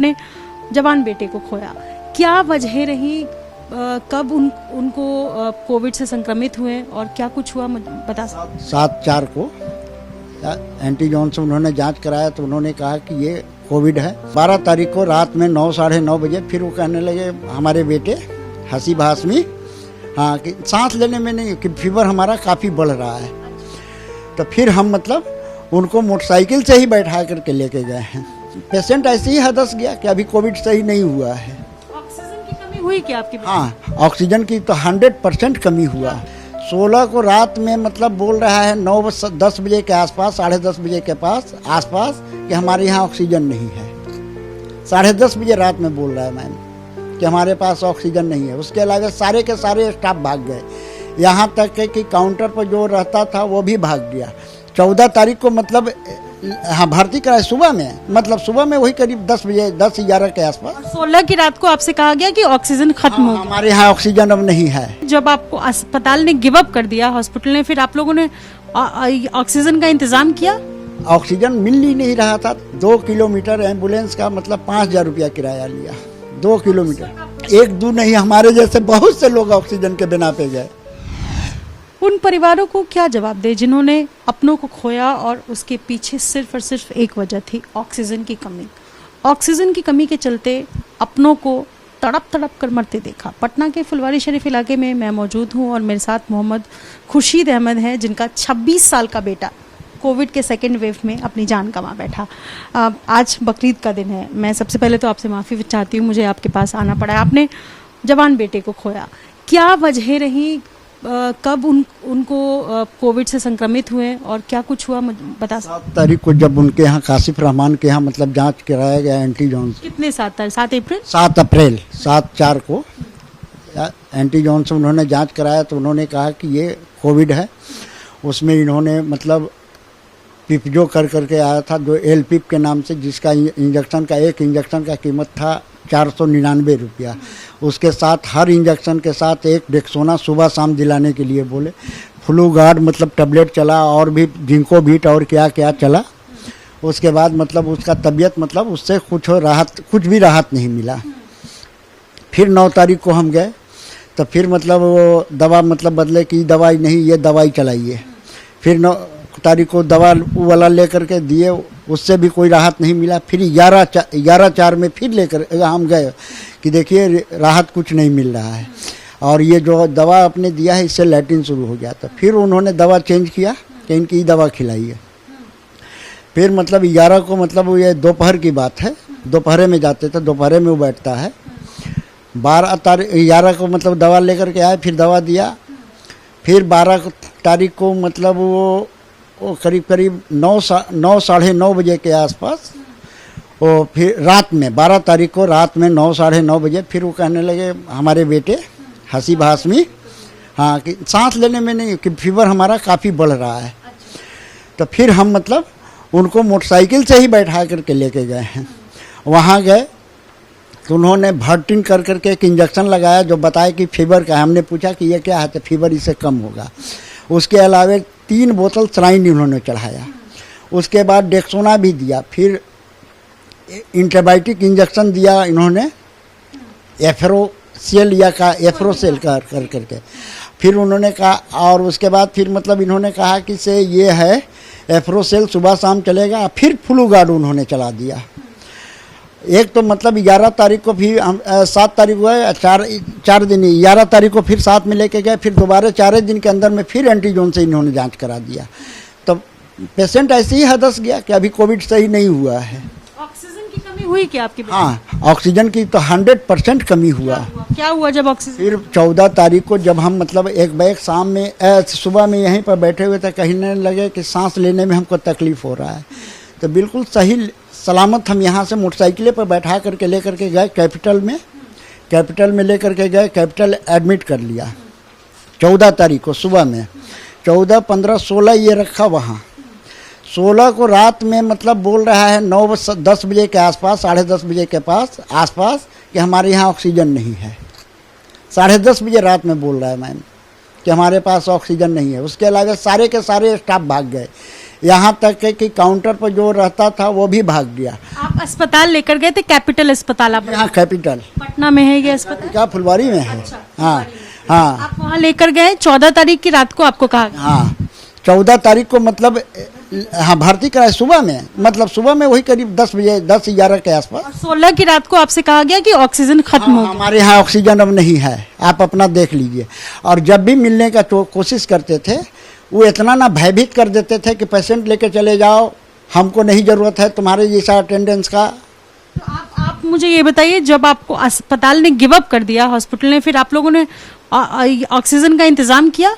आपने जवान बेटे को खोया, क्या वजह रही, कब उनको कोविड से संक्रमित हुए और क्या कुछ हुआ बता सकते? 7/4 को एंटीजॉन से उन्होंने जांच कराया तो उन्होंने कहा कि ये कोविड है। 12 तारीख को रात में 9 साढ़े 9 बजे फिर वो कहने लगे हमारे बेटे हंसी भासमी, हाँ, कि सांस लेने में नहीं, कि फीवर हमारा काफ़ी बढ़ रहा है। तो फिर हम मतलब उनको मोटरसाइकिल से ही बैठा करके लेके गए हैं। पेशेंट ऐसे ही हदस गया कि अभी कोविड सही नहीं हुआ है। ऑक्सीजन की कमी हुई क्या आपके? हाँ, ऑक्सीजन की तो 100% कमी हुआ। 16 को रात में मतलब बोल रहा है 9-10 बजे के आसपास, 10:30 बजे के आसपास कि हमारे यहाँ ऑक्सीजन नहीं है। 10:30 बजे रात में बोल रहा है मैम कि हमारे पास ऑक्सीजन नहीं है। उसके अलावा सारे के सारे स्टाफ भाग गए, यहाँ तक कि काउंटर पर जो रहता था वो भी भाग गया। 14 तारीख को मतलब हाँ भर्ती कराए सुबह में, मतलब सुबह में वही करीब 10 बजे 10-11 के आसपास। 16 की रात को आपसे कहा गया कि ऑक्सीजन खत्म हो गया। हमारे यहाँ ऑक्सीजन अब नहीं है। जब आपको अस्पताल ने गिव अप कर दिया, हॉस्पिटल ने, फिर आप लोगों ने ऑक्सीजन का इंतजाम किया? ऑक्सीजन मिल ही नहीं रहा था। 2 किलोमीटर एम्बुलेंस का मतलब 5,000 रुपया किराया लिया। 2 किलोमीटर, एक दो नहीं, हमारे जैसे बहुत से लोग ऑक्सीजन के बिना पे गए। उन परिवारों को क्या जवाब दे जिन्होंने अपनों को खोया और उसके पीछे सिर्फ और सिर्फ एक वजह थी, ऑक्सीजन की कमी। ऑक्सीजन की कमी के चलते अपनों को तड़प तड़प कर मरते देखा। पटना के फुलवारी शरीफ इलाके में मैं मौजूद हूँ और मेरे साथ मोहम्मद खुर्शीद अहमद है, जिनका 26 साल का बेटा कोविड के सेकेंड वेव में अपनी जान गंवा बैठा। आज बकरीद का दिन है। मैं सबसे पहले तो आपसे माफ़ी चाहती हूँ, मुझे आपके पास आना पड़ा। आपने जवान बेटे को खोया, क्या वजह रही, कब उनको कोविड से संक्रमित हुए और क्या कुछ हुआ बता सकते? 7 तारीख को जब उनके यहाँ कासिफ रहमान के यहाँ मतलब जांच कराया गया एंटीजॉन से। कितने 7 अप्रैल? 7 अप्रैल 7/4 को एंटीजॉन से उन्होंने जांच कराया तो उन्होंने कहा कि ये कोविड है। उसमें इन्होंने मतलब पिप जो कर करके आया था, जो एल पिप के नाम से, जिसका इंजेक्शन का एक इंजेक्शन का कीमत था 499 रुपया। उसके साथ हर इंजेक्शन के साथ एक डेक्सोना सुबह शाम दिलाने के लिए बोले। फ्लू गार्ड मतलब टैबलेट चला और भी जिंको बीट और क्या क्या चला। उसके बाद मतलब उसका तबीयत मतलब उससे कुछ भी राहत नहीं मिला। फिर 9 तारीख को हम गए तो फिर मतलब वो दवा मतलब बदले कि दवाई नहीं, ये दवाई चलाइए। फिर 9 तारीख को दवा वाला लेकर के दिए, उससे भी कोई राहत नहीं मिला। फिर 11/4 में फिर लेकर हम गए कि देखिए राहत कुछ नहीं मिल रहा है और ये जो दवा आपने दिया है इससे लैट्रिन शुरू हो गया। तो फिर उन्होंने दवा चेंज किया कि इनकी दवा खिलाइए। फिर मतलब 11 को मतलब ये दोपहर की बात है, दोपहर में जाते थे, दोपहर में वो बैठता है। 11 को मतलब दवा लेकर के आए, फिर दवा दिया। फिर 12 तारीख को मतलब वो करीब 9 साढ़े 9 बजे के आसपास वो फिर रात में 12 तारीख को रात में 9 साढ़े 9 बजे फिर वो कहने लगे हमारे बेटे हंसी भासमी, हाँ, कि सांस लेने में नहीं, कि फीवर हमारा काफ़ी बढ़ रहा है। तो फिर हम मतलब उनको मोटरसाइकिल से ही बैठा करके लेके गए हैं। वहाँ गए तो उन्होंने भर्टिन कर करके एक इंजेक्शन लगाया जो बताया कि फीवर का है। हमने पूछा कि ये क्या है, तो फीवर इससे कम होगा। उसके अलावा 3 बोतल सलाइन उन्होंने चढ़ाया। उसके बाद डेक्सोना भी दिया। फिर एंटीबायोटिक इंजेक्शन दिया इन्होंने, एफ्रोसेल कर करके। फिर उन्होंने कहा, और उसके बाद फिर मतलब इन्होंने कहा कि से ये है एफ्रोसेल सुबह शाम चलेगा। फिर फ्लू गार्ड उन्होंने चला दिया। एक तो मतलब 11 तारीख को फिर 7 तारीख को गए, 4 दिन 11 तारीख को फिर साथ में लेके गए। फिर दोबारा 4 दिन के अंदर में फिर एंटीजॉन से इन्होंने जांच करा दिया। तो पेशेंट ऐसे ही हदस गया कि अभी कोविड सही नहीं हुआ है। ऑक्सीजन की कमी हुई क्या आपकी? हाँ, ऑक्सीजन की तो 100% कमी हुआ। क्या हुआ जब ऑक्सीजन? फिर 14 तारीख को जब हम मतलब एक बैग शाम में सुबह में यहीं पर बैठे हुए थे, कहने लगे कि सांस लेने में हमको तकलीफ हो रहा है। तो बिल्कुल सही सलामत हम यहाँ से मोटरसाइकिल पर बैठा करके लेकर के गए कैपिटल में लेकर के गए। कैपिटल एडमिट कर लिया 14 तारीख को सुबह में। 14, 15, 16 ये रखा वहाँ। 16 को रात में मतलब बोल रहा है 9-10 बजे के आसपास, 10:30 बजे के आसपास कि हमारे यहाँ ऑक्सीजन नहीं है। 10:30 बजे रात में बोल रहा है मैम कि हमारे पास ऑक्सीजन नहीं है। उसके अलावा सारे के सारे स्टाफ भाग गए, यहाँ तक है कि काउंटर पर जो रहता था वो भी भाग गया। आप अस्पताल लेकर गए थे, कैपिटल अस्पताल आप यहाँ कैपिटल पटना में है ये अस्पताल? क्या फुलवारी में है। हाँ हाँ आप वहाँ लेकर गए 14 तारीख की रात को, आपको कहा गया? हाँ 14 तारीख को मतलब हाँ भर्ती कराए सुबह में, मतलब सुबह में वही करीब 10 बजे 10-11 के आसपास। और 16 की रात को आपसे कहा गया कि ऑक्सीजन खत्म हो गया। हमारे यहाँ ऑक्सीजन अब नहीं है, आप अपना देख लीजिए। और जब भी मिलने का कोशिश करते थे वो इतना ना भयभीत कर देते थे कि पेशेंट लेके चले जाओ, हमको नहीं ज़रूरत है तुम्हारे जैसा अटेंडेंस का। तो आप मुझे ये बताइए, जब आपको अस्पताल ने गिव अप कर दिया, हॉस्पिटल ने, फिर आप लोगों ने ऑक्सीजन का इंतजाम किया?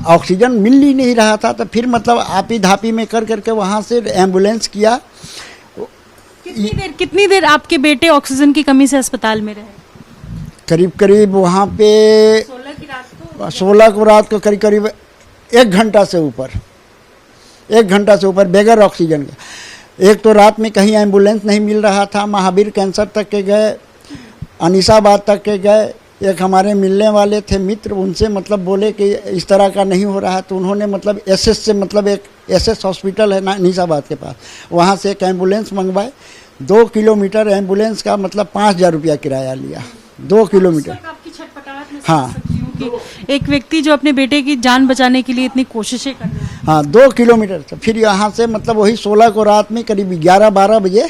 ऑक्सीजन मिल ही नहीं रहा था, तो फिर मतलब आपी धापी में कर करके वहाँ से एम्बुलेंस किया। कितनी देर आपके बेटे ऑक्सीजन की कमी से अस्पताल में रहे? करीब करीब वहाँ पे 16 की रात को, 16 को रात को करीब करीब 1 घंटा से ऊपर, 1 घंटा से ऊपर बगैर ऑक्सीजन के। एक तो रात में कहीं एम्बुलेंस नहीं मिल रहा था, महावीर कैंसर तक के गए, अनीसाबाद तक के गए। एक हमारे मिलने वाले थे मित्र, उनसे मतलब बोले कि इस तरह का नहीं हो रहा है, तो उन्होंने मतलब एसएस से, मतलब एक एसएस हॉस्पिटल है ना अनीसाबाद के पास, वहाँ से एक एम्बुलेंस मंगवाए। 2 किलोमीटर एम्बुलेंस का मतलब 5,000 रुपया किराया लिया, 2 किलोमीटर। आपकी छटपटाहट में हाँ। समझ सकती हूँ कि एक व्यक्ति जो अपने बेटे की जान बचाने के लिए इतनी कोशिशें कर रहा है। हाँ 2 किलोमीटर से फिर यहाँ से मतलब वही 16 को रात में करीब 11-12 बजे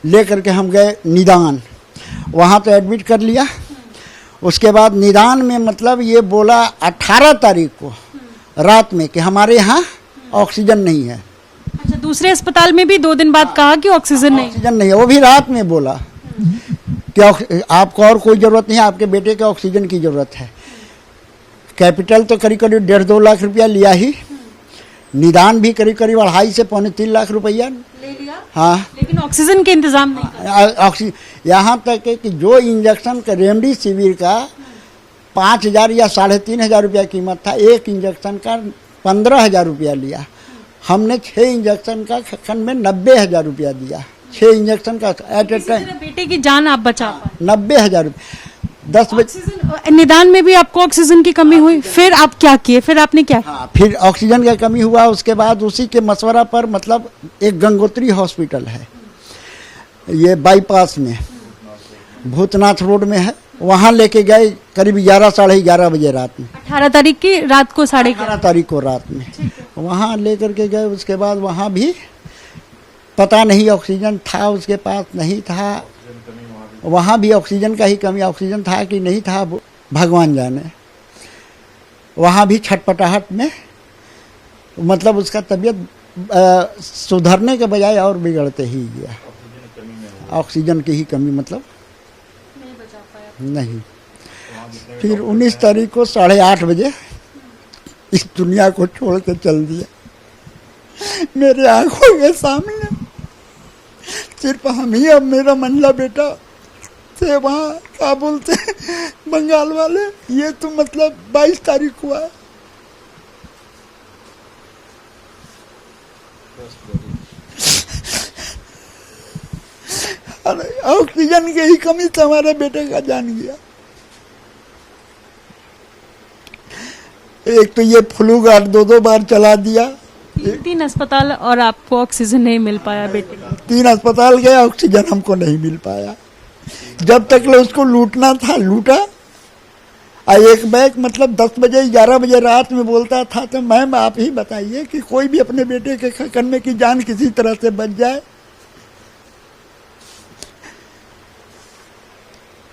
ले करके हम गए निदान, वहाँ तो एडमिट कर लिया। उसके बाद निदान में मतलब ये बोला 18 तारीख को रात में कि हमारे यहाँ ऑक्सीजन नहीं है। अच्छा, दूसरे अस्पताल में भी 2 दिन बाद कहा कि ऑक्सीजन नहीं? ऑक्सीजन नहीं है, वो भी रात में बोला कि आपको और कोई ज़रूरत नहीं है, आपके बेटे के ऑक्सीजन की ज़रूरत है। कैपिटल तो करीब करीब 1.5-2 लाख रुपया लिया ही, निदान भी करीब करीब 2.5 से पौने 3 लाख रुपया ले लिया। हाँ, लेकिन ऑक्सीजन के इंतजाम नहीं कर। ऑक्सीजन यहाँ तक है कि जो इंजेक्शन का रेमडेसिविर का 5,000 या 3,500 रुपया कीमत था, एक इंजेक्शन का 15,000 रुपया लिया। हमने 6 इंजेक्शन का खंड में 90,000 रुपया दिया, 6 इंजेक्शन का एट ए टाइम। बेटे की जान आप बचा पाए। 90,000 रुपये। 10 बजे निदान में भी आपको ऑक्सीजन की कमी हुई, फिर आप क्या किए? फिर आपने क्या किया? हाँ, फिर ऑक्सीजन की कमी हुआ। उसके बाद उसी के मशवरा पर मतलब एक गंगोत्री हॉस्पिटल है, ये बाईपास में भूतनाथ रोड में है, वहाँ लेके गए करीब 11-11:30 बजे रात में। 18 तारीख की रात को 11:30 तारीख को रात में वहाँ ले करके गए। उसके बाद वहाँ भी पता नहीं ऑक्सीजन था उसके पास, नहीं था। वहाँ भी ऑक्सीजन का ही कमी, ऑक्सीजन था कि नहीं था भगवान जाने। वहाँ भी छटपटाहट में मतलब उसका तबीयत सुधरने के बजाय और बिगड़ते ही गया। ऑक्सीजन की ही कमी मतलब नहीं। फिर 19 तारीख को 8:30 बजे इस दुनिया को छोड़ के चल दिया मेरे आंखों के सामने। सिर्फ हम ही, अब मेरा मंझला बेटा थे वहाँ, क्या बोलते हैं बंगाल वाले। ये तो मतलब 22 तारीख हुआ। ऑक्सीजन की ही कमी से हमारे बेटे का जान गया। एक तो ये फ्लू गार्ड 2-2 बार चला दिया। 3 अस्पताल और आपको ऑक्सीजन नहीं मिल पाया बेटे को? 3 अस्पताल गया, ऑक्सीजन हमको नहीं मिल पाया। जब तक ले उसको लूटना था लूटा। एक बैग मतलब 10 बजे 11 बजे रात में बोलता था, तो मैम आप ही बताइए कि कोई भी अपने बेटे के करने की जान किसी तरह से बच जाए।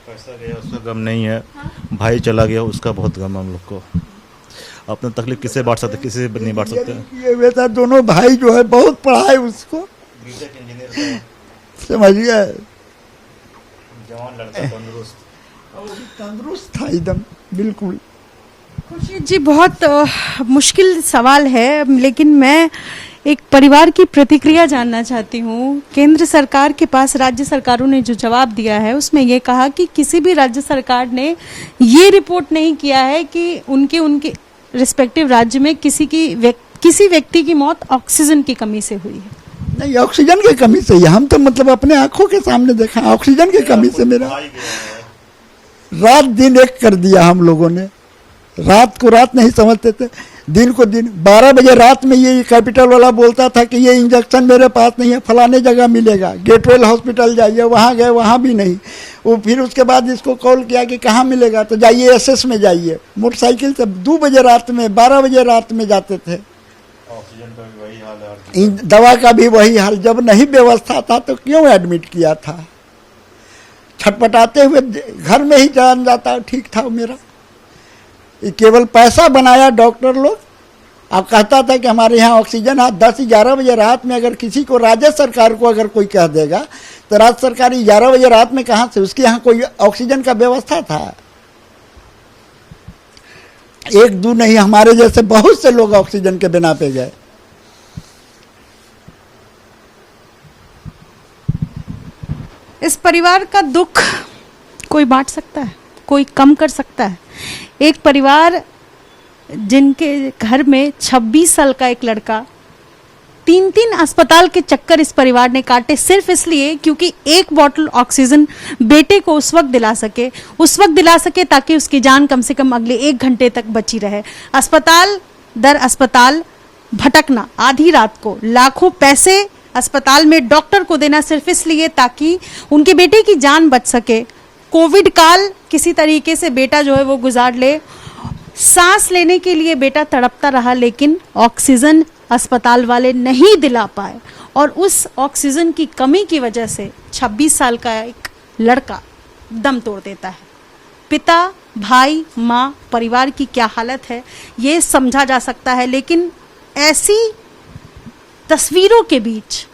पैसा गया उसका गम नहीं है, भाई चला गया उसका बहुत गम है हम लोग को। अपना तकलीफ किसे बांट सकते, किसी से नहीं बांट सकते। ये बेटा दोनों भाई जो है बहुत पढ़ा है उसको, समझ गए। जवान लड़का, तंदुरुस्त था एकदम बिल्कुल। खुर्शीद जी, बहुत मुश्किल सवाल है, लेकिन मैं एक परिवार की प्रतिक्रिया जानना चाहती हूँ। केंद्र सरकार के पास राज्य सरकारों ने जो जवाब दिया है उसमें ये कहा कि किसी भी राज्य सरकार ने ये रिपोर्ट नहीं किया है कि उनके रिस्पेक्टिव राज्य में किसी व्यक्ति की मौत ऑक्सीजन की कमी से हुई है। नहीं, ऑक्सीजन की कमी से ही हम तो मतलब अपने आंखों के सामने देखा। ऑक्सीजन की कमी से मेरा रात दिन एक कर दिया हम लोगों ने। रात को रात नहीं समझते थे। दिन को दिन 12 बजे रात में ये कैपिटल वाला बोलता था कि ये इंजेक्शन मेरे पास नहीं है, फलाने जगह मिलेगा, गेटवेल हॉस्पिटल जाइए, वहाँ गए वहाँ भी नहीं। वो फिर उसके बाद इसको कॉल किया कि कहाँ मिलेगा, तो जाइए एसएस में जाइए। मोटरसाइकिल से 2 बजे रात में 12 बजे रात में जाते थे। ऑक्सीजन का भी वही हाल है, दवा का भी वही हाल, जब नहीं व्यवस्था था तो क्यों एडमिट किया था। छटपटाते हुए घर में ही जान जाता, ठीक था मेरा। ये केवल पैसा बनाया डॉक्टर लोग। अब कहता था कि हमारे यहाँ ऑक्सीजन है। 10-11 बजे रात में अगर किसी को, राज्य सरकार को अगर कोई कह देगा तो राज्य सरकार 11 बजे रात में कहाँ से, उसके यहाँ कोई ऑक्सीजन का व्यवस्था था? 1-2 नहीं, हमारे जैसे बहुत से लोग ऑक्सीजन के बिना पे गए। इस परिवार का दुख कोई बांट सकता है, कोई कम कर सकता है? एक परिवार जिनके घर में 26 साल का एक लड़का, 3 अस्पताल के चक्कर इस परिवार ने काटे सिर्फ इसलिए क्योंकि एक बोतल ऑक्सीजन बेटे को उस वक्त दिला सके ताकि उसकी जान कम से कम अगले 1 घंटे तक बची रहे। अस्पताल दर अस्पताल भटकना, आधी रात को लाखों पैसे अस्पताल में डॉक्टर को देना सिर्फ इसलिए ताकि उनके बेटे की जान बच सके। कोविड काल किसी तरीके से बेटा जो है वो गुजार ले। सांस लेने के लिए बेटा तड़पता रहा, लेकिन ऑक्सीजन अस्पताल वाले नहीं दिला पाए और उस ऑक्सीजन की कमी की वजह से 26 साल का एक लड़का दम तोड़ देता है। पिता, भाई, माँ, परिवार की क्या हालत है ये समझा जा सकता है, लेकिन ऐसी तस्वीरों के बीच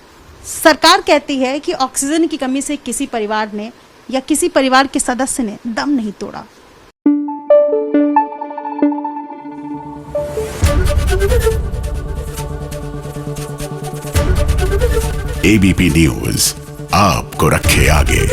सरकार कहती है कि ऑक्सीजन की कमी से किसी परिवार ने या किसी परिवार के सदस्य ने दम नहीं तोड़ा। एबीपी न्यूज आपको रखे आगे।